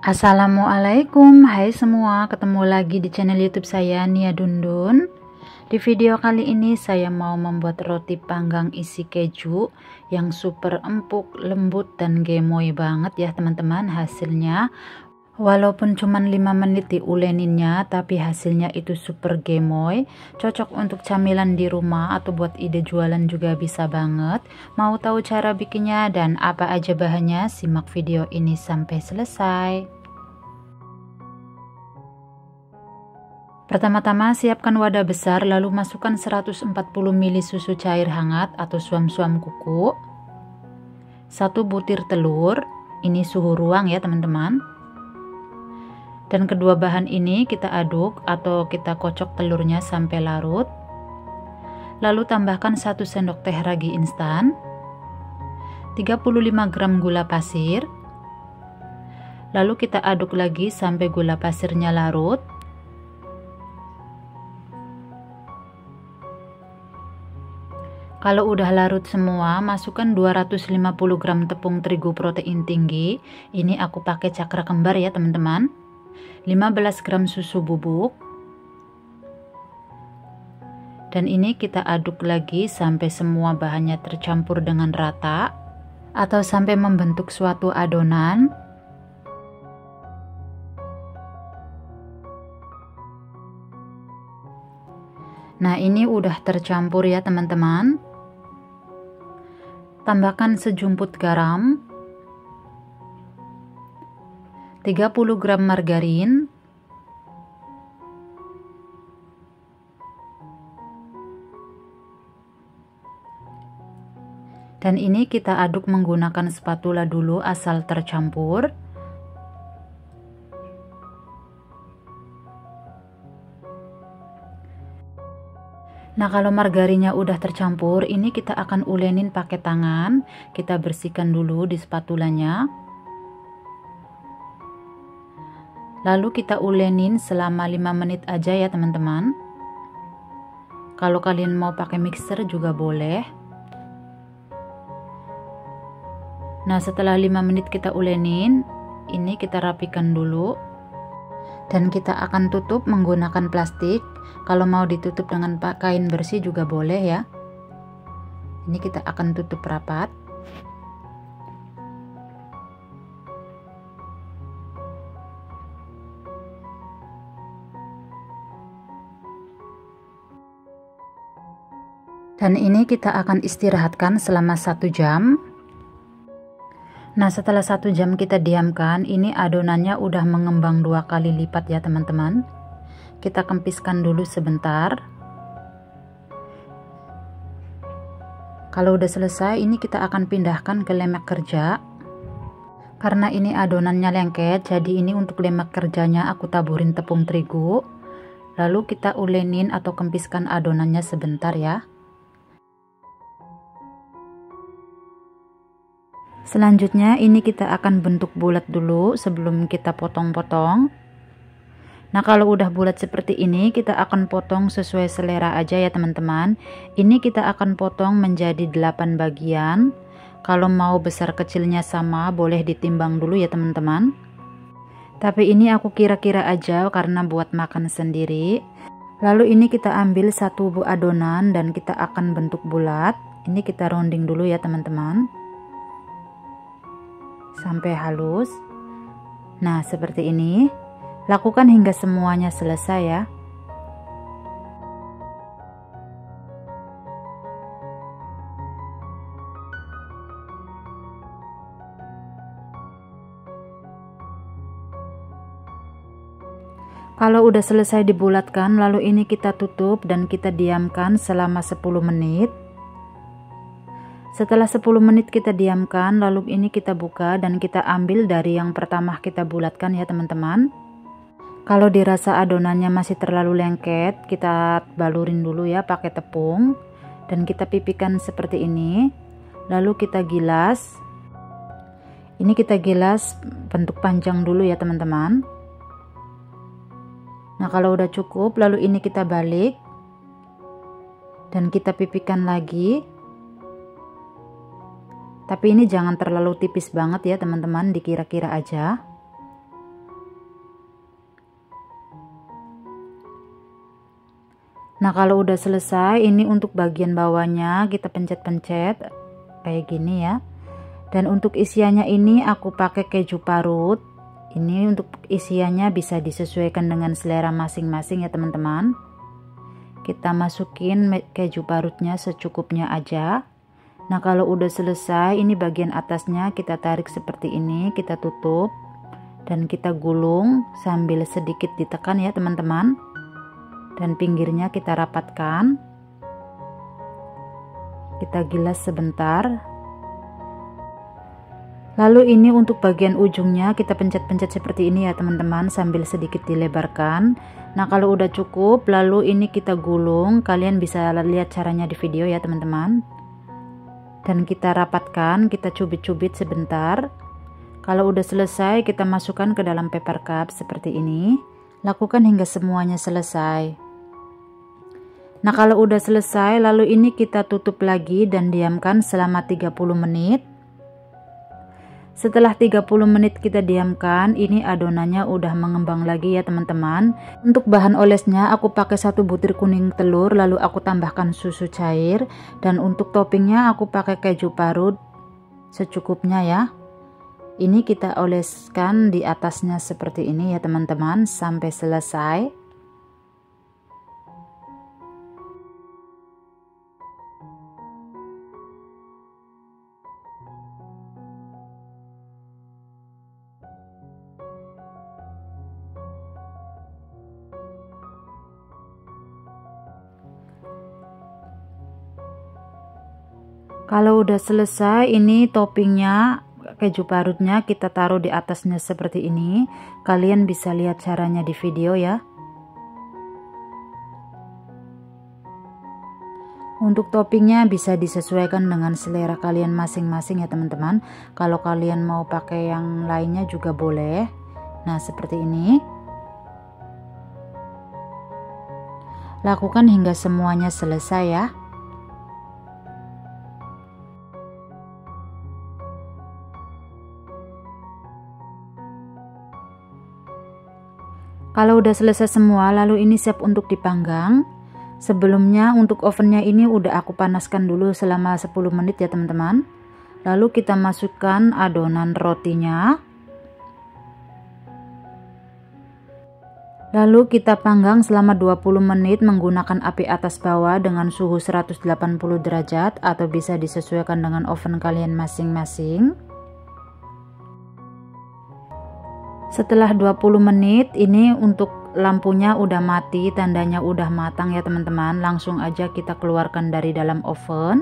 Assalamualaikum, hai semua, ketemu lagi di channel YouTube saya, Nia Dundun. Di video kali ini saya mau membuat roti panggang isi keju yang super empuk, lembut dan gemoy banget ya teman-teman hasilnya. Walaupun cuman 5 menit diuleninnya, tapi hasilnya itu super gemoy, cocok untuk camilan di rumah atau buat ide jualan juga bisa banget. Mau tahu cara bikinnya dan apa aja bahannya? Simak video ini sampai selesai. Pertama-tama siapkan wadah besar, lalu masukkan 140 ml susu cair hangat atau suam-suam kuku, 1 butir telur, ini suhu ruang ya teman-teman. Dan kedua bahan ini kita aduk atau kita kocok telurnya sampai larut. Lalu tambahkan 1 sendok teh ragi instan, 35 gram gula pasir. Lalu kita aduk lagi sampai gula pasirnya larut. Kalau udah larut semua, masukkan 250 gram tepung terigu protein tinggi. Ini aku pakai cakra kembar ya teman-teman. 15 gram susu bubuk. Dan ini kita aduk lagi sampai semua bahannya tercampur dengan rata atau sampai membentuk suatu adonan. Nah, ini udah tercampur ya teman-teman. Tambahkan sejumput garam, 30 gram margarin, dan ini kita aduk menggunakan spatula dulu asal tercampur. Nah, kalau margarinnya udah tercampur, ini kita akan ulenin pakai tangan. Kita bersihkan dulu di spatulanya. Lalu kita ulenin selama 5 menit aja ya teman-teman. Kalau kalian mau pakai mixer juga boleh. Nah, setelah 5 menit kita ulenin, ini kita rapikan dulu. Dan kita akan tutup menggunakan plastik. Kalau mau ditutup dengan kain bersih juga boleh ya. Ini kita akan tutup rapat. Dan ini kita akan istirahatkan selama 1 jam. Nah, setelah 1 jam kita diamkan, ini adonannya udah mengembang 2 kali lipat ya teman-teman. Kita kempiskan dulu sebentar. Kalau udah selesai, ini kita akan pindahkan ke lemak kerja. Karena ini adonannya lengket, jadi ini untuk lemak kerjanya aku taburin tepung terigu. Lalu kita ulenin atau kempiskan adonannya sebentar ya. Selanjutnya ini kita akan bentuk bulat dulu sebelum kita potong-potong. Nah, kalau udah bulat seperti ini, kita akan potong sesuai selera aja ya teman-teman. Ini kita akan potong menjadi 8 bagian. Kalau mau besar kecilnya sama, boleh ditimbang dulu ya teman-teman. Tapi ini aku kira-kira aja karena buat makan sendiri. Lalu ini kita ambil 1 buah adonan dan kita akan bentuk bulat. Ini kita rounding dulu ya teman-teman. Sampai halus. Nah, seperti ini. Lakukan hingga semuanya selesai ya. Kalau udah selesai dibulatkan, lalu ini kita tutup dan kita diamkan selama 10 menit. Setelah 10 menit kita diamkan, lalu ini kita buka dan kita ambil dari yang pertama kita bulatkan ya teman-teman. Kalau dirasa adonannya masih terlalu lengket, kita balurin dulu ya pakai tepung. Dan kita pipihkan seperti ini. Lalu kita gilas. Ini kita gilas bentuk panjang dulu ya teman-teman. Nah, kalau udah cukup, lalu ini kita balik. Dan kita pipihkan lagi. Tapi ini jangan terlalu tipis banget ya teman-teman, dikira-kira aja. Nah, kalau udah selesai, ini untuk bagian bawahnya kita pencet-pencet kayak gini ya. Dan untuk isiannya ini aku pakai keju parut. Ini untuk isiannya bisa disesuaikan dengan selera masing-masing ya teman-teman. Kita masukin keju parutnya secukupnya aja. Nah, kalau udah selesai, ini bagian atasnya kita tarik seperti ini, kita tutup dan kita gulung sambil sedikit ditekan ya teman-teman. Dan pinggirnya kita rapatkan, kita gilas sebentar. Lalu ini untuk bagian ujungnya kita pencet-pencet seperti ini ya teman-teman, sambil sedikit dilebarkan. Nah, kalau udah cukup, lalu ini kita gulung. Kalian bisa lihat caranya di video ya teman-teman. Dan kita rapatkan, kita cubit-cubit sebentar. Kalau udah selesai, kita masukkan ke dalam paper cup seperti ini. Lakukan hingga semuanya selesai. Nah, kalau udah selesai, lalu ini kita tutup lagi dan diamkan selama 30 menit. Setelah 30 menit kita diamkan, ini adonannya udah mengembang lagi ya teman-teman. Untuk bahan olesnya aku pakai 1 butir kuning telur, lalu aku tambahkan susu cair. Dan untuk toppingnya aku pakai keju parut secukupnya ya. Ini kita oleskan di atasnya seperti ini ya teman-teman sampai selesai. Kalau udah selesai, ini toppingnya keju parutnya kita taruh di atasnya seperti ini. Kalian bisa lihat caranya di video ya. Untuk toppingnya bisa disesuaikan dengan selera kalian masing-masing ya teman-teman. Kalau kalian mau pakai yang lainnya juga boleh. Nah, seperti ini. Lakukan hingga semuanya selesai ya. Kalau udah selesai semua, lalu ini siap untuk dipanggang. Sebelumnya untuk ovennya ini udah aku panaskan dulu selama 10 menit ya teman-teman. Lalu kita masukkan adonan rotinya. Lalu kita panggang selama 20 menit menggunakan api atas bawah dengan suhu 180 derajat atau bisa disesuaikan dengan oven kalian masing-masing. Setelah 20 menit, ini untuk lampunya udah mati, tandanya udah matang ya teman-teman. Langsung aja kita keluarkan dari dalam oven.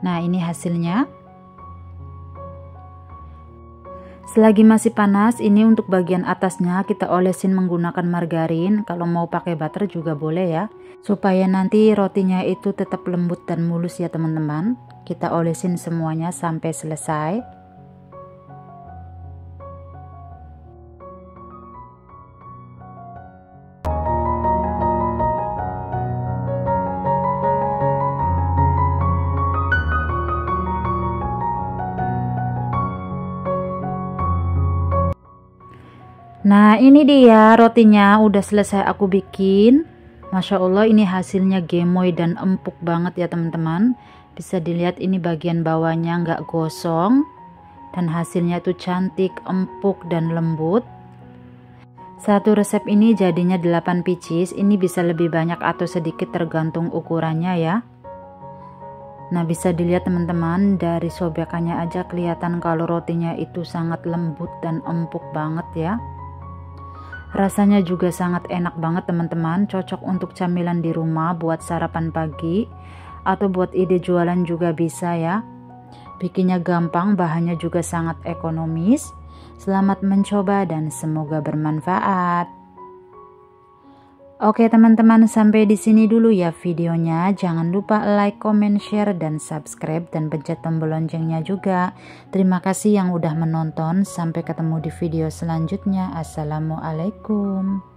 Nah, ini hasilnya. Selagi masih panas, ini untuk bagian atasnya kita olesin menggunakan margarin. Kalau mau pakai butter juga boleh ya, supaya nanti rotinya itu tetap lembut dan mulus ya teman-teman. Kita olesin semuanya sampai selesai. Nah, ini dia rotinya udah selesai aku bikin. Masya Allah, ini hasilnya gemoy dan empuk banget ya teman-teman. Bisa dilihat ini bagian bawahnya nggak gosong. Dan hasilnya tuh cantik, empuk dan lembut. Satu resep ini jadinya 8 pieces. Ini bisa lebih banyak atau sedikit tergantung ukurannya ya. Nah, bisa dilihat teman-teman, dari sobekannya aja kelihatan kalau rotinya itu sangat lembut dan empuk banget ya. Rasanya juga sangat enak banget teman-teman, cocok untuk camilan di rumah buat sarapan pagi atau buat ide jualan juga bisa ya. Bikinnya gampang, bahannya juga sangat ekonomis. Selamat mencoba dan semoga bermanfaat. Oke teman-teman, sampai di sini dulu ya videonya. Jangan lupa like, comment, share, dan subscribe, dan pencet tombol loncengnya juga. Terima kasih yang udah menonton. Sampai ketemu di video selanjutnya. Assalamualaikum.